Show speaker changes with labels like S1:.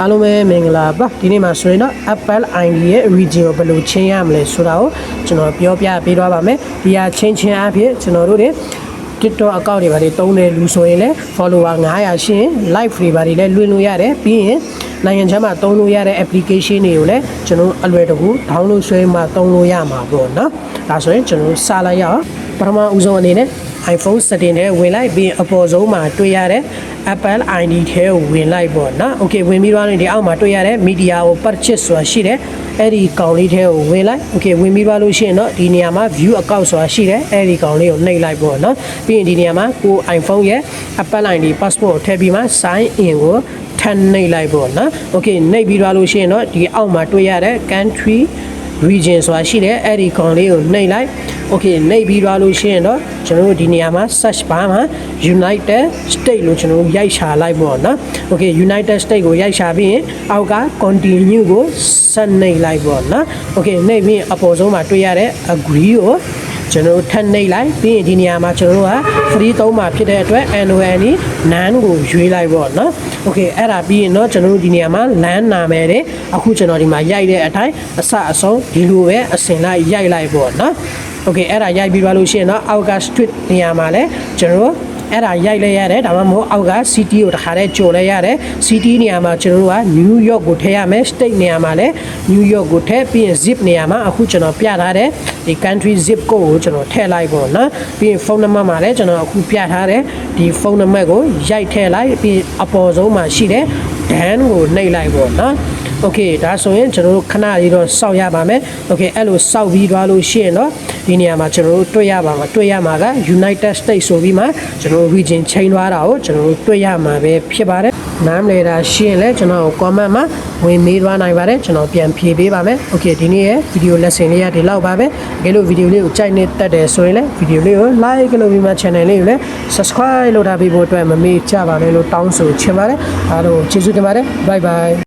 S1: အားလုံးပဲမင်္ဂလာပါဒီနေ့မှာဆိုရင်တော့ Apple ID ရဲ့ region ကိုဘယ်လိုချင်းရမလဲဆိုတာကိုကျွန်တော်ပြောပြပေးသွားပါမယ်ဒီဟာချင်းအဖြစ်ကျွန်တော်တို့တွေ TikTok account တွေပါတယ်တုံးတယ်လူဆိုရင်လည်း follower 900ရှိရင် live တွေပါတယ်လည်းလွှင့်လို့ရတယ်ပြီးရင်နိုင်ငံခြားမှာသုံးလို့ရတဲ့ application တွေကိုလည်းကျွန်တော်အလွယ်တကူ download ဆွဲမှသုံးလို့ရမှာပေါ့နော်ဒါဆိုရင်ကျွန်တော်စလိုက်ရအောင်ပထမဦးဆုံးအနေနဲ့ iPhone setting ထဲဝင်လိုက်ပြီးအပေါ်ဆုံးမှာတွေ့ရတဲ့ Apple ID ထဲကိုဝင်လိုက်ပေါ့နော် Okay ဝင်ပြီးတော့ဒီအောက်မှာတွေ့ရတဲ့ media ကို purchase ဆိုတာရှိတယ်အဲ့ဒီကောင်လေးထဲကိုဝင်လိုက် Okay ဝင်ပြီးပါလို့ရှိရင်တော့ဒီနေရာမှာ view account ဆိုတာရှိတယ်အဲ့ဒီကောင်လေးကိုနှိပ်လိုက်ပေါ့နော်ပြီးရင်ဒီနေရာမှာကို iPhone ရဲ့ Apple ID passport ကိုထည့်ပြီးမှ sign in ကိုထပ်နှိပ်လိုက်ပေါ့နော် Okay နှိပ်ပြီးသွားလို့ရှိရင်တော့ဒီအောက်မှာတွေ့ရတဲ့ country region ဆိုတာရှိတယ်အဲ့ဒီကောင်လေးကိုနှိပ်လိုက် Okay နှိပ်ပြီးသွားလို့ရှိရင်တော့ကျွန်တော်တို့ဒီနေရာမှာ search bar မှာ United States လို့ကျွန်တော်တို့ရိုက်ရှာလိုက်ပေါ့နော် Okay United States ကိုရိုက်ရှာပြီးရင်အောက်က continue ကိုဆက်နှိပ်လိုက်ပေါ့နော် Okay နှိပ်ပြီးအပေါ်ဆုံးမှာတွေ့ရတဲ့ agree ကိုကျွန်တော်တို့ထပ်နှိပ်လိုက်ပြီးရင်ဒီနေရာမှာကျွန်တော်တို့က free သုံးမှာဖြစ်တဲ့အတွက် annually none ကိုရွေးလိုက်ပေါ့နော် Okay အဲ့ဒါပြီးရင်တော့ကျွန်တော်တို့ဒီနေရာမှာ land နာမည်တွေအခုကျွန်တော်ဒီမှာရိုက်တဲ့အတိုင်းအစအဆုံးဒီလိုပဲအစင်လိုက်ရိုက်လိုက်ပေါ့နော် Okay အဲ့ဒါရိုက်ပြီးသွားလို့ရှိရင်တော့အောက်က street နေရာမှာလဲကျွန်တော်တို့အဲ့ဒါရိုက်လဲရတယ်ဒါမှမဟုတ်အောက်က city ကိုတခါတည်းကြော်လဲရတယ် city နေရာမှာကျွန်တော်တို့က New York ကိုထည့်ရမယ် state နေရာမှာလဲ New York ကိုထည့်ပြီးရင် zip နေရာမှာအခုကျွန်တော်ပြထားတဲ့ဒီ country zip code ကိုကျွန်တော်ထည့်လိုက်ပေါ့နော်ပြီးရင် phone number မှာလဲကျွန်တော်အခုပြထားတဲ့ဒီ phone number ကိုရိုက်ထည့်လိုက်ပြီးအပေါ်ဆုံးမှာရှိတဲ့ dan ကိုနှိပ်လိုက်ပေါ့နော်Okay ဒါဆိုရင်ကျွန်တော်တို့ခဏလေးတော့စောက်ရပါမယ် Okay အဲ့လိုစောက်ပြီးသွားလို့ရှိရင်တော့ဒီနေရာမှာကျွန်တော်တို့တွေ့ရမှာက United States ဆိုပြီးမှကျွန်တော်တို့ region ချိန်သွားတာကိုကျွန်တော်တို့တွေ့ရမှာပဲဖြစ်ပါတယ်နားမလဲတာရှိရင်လည်းကျွန်တော် comment မှာဝင်မေးသွားနိုင်ပါတယ်ကျွန်တော်ပြန်ဖြေပေးပါမယ် Okay ဒီနေ့ရဲ့ video lesson လေးကဒီလောက်ပါပဲတကယ်လို့ video လေးကိုကြိုက်နေတတ်တယ်ဆိုရင်လည်း video လေးကို like လုပ်ပြီးမှ channel လေးကိုလည်း subscribe လုပ်ထားပေးဖို့အတွက်မမေ့ကြပါနဲ့လို့တောင်းဆိုချင်ပါတယ်အားလုံးကျေးဇူးတင်ပါတယ် bye bye